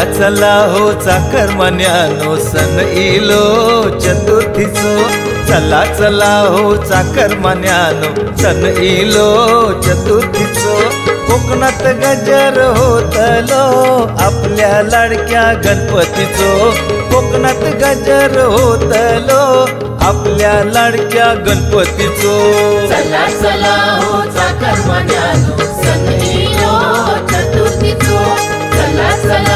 चला हो चाकरमान्यानो सण इलो चतुर्थीचो। चला चला हो चाकरमान्यानो सण इलो चतुर्थीचो। कोकणात गजर होतलो आपल्या लाडक्या गणपतीचो। कोकणात गजर होतलो आपल्या लाडक्या गणपतीचो। चला चला हो चाकरमान्यानो सण इलो चतुर्थीचो। चला चला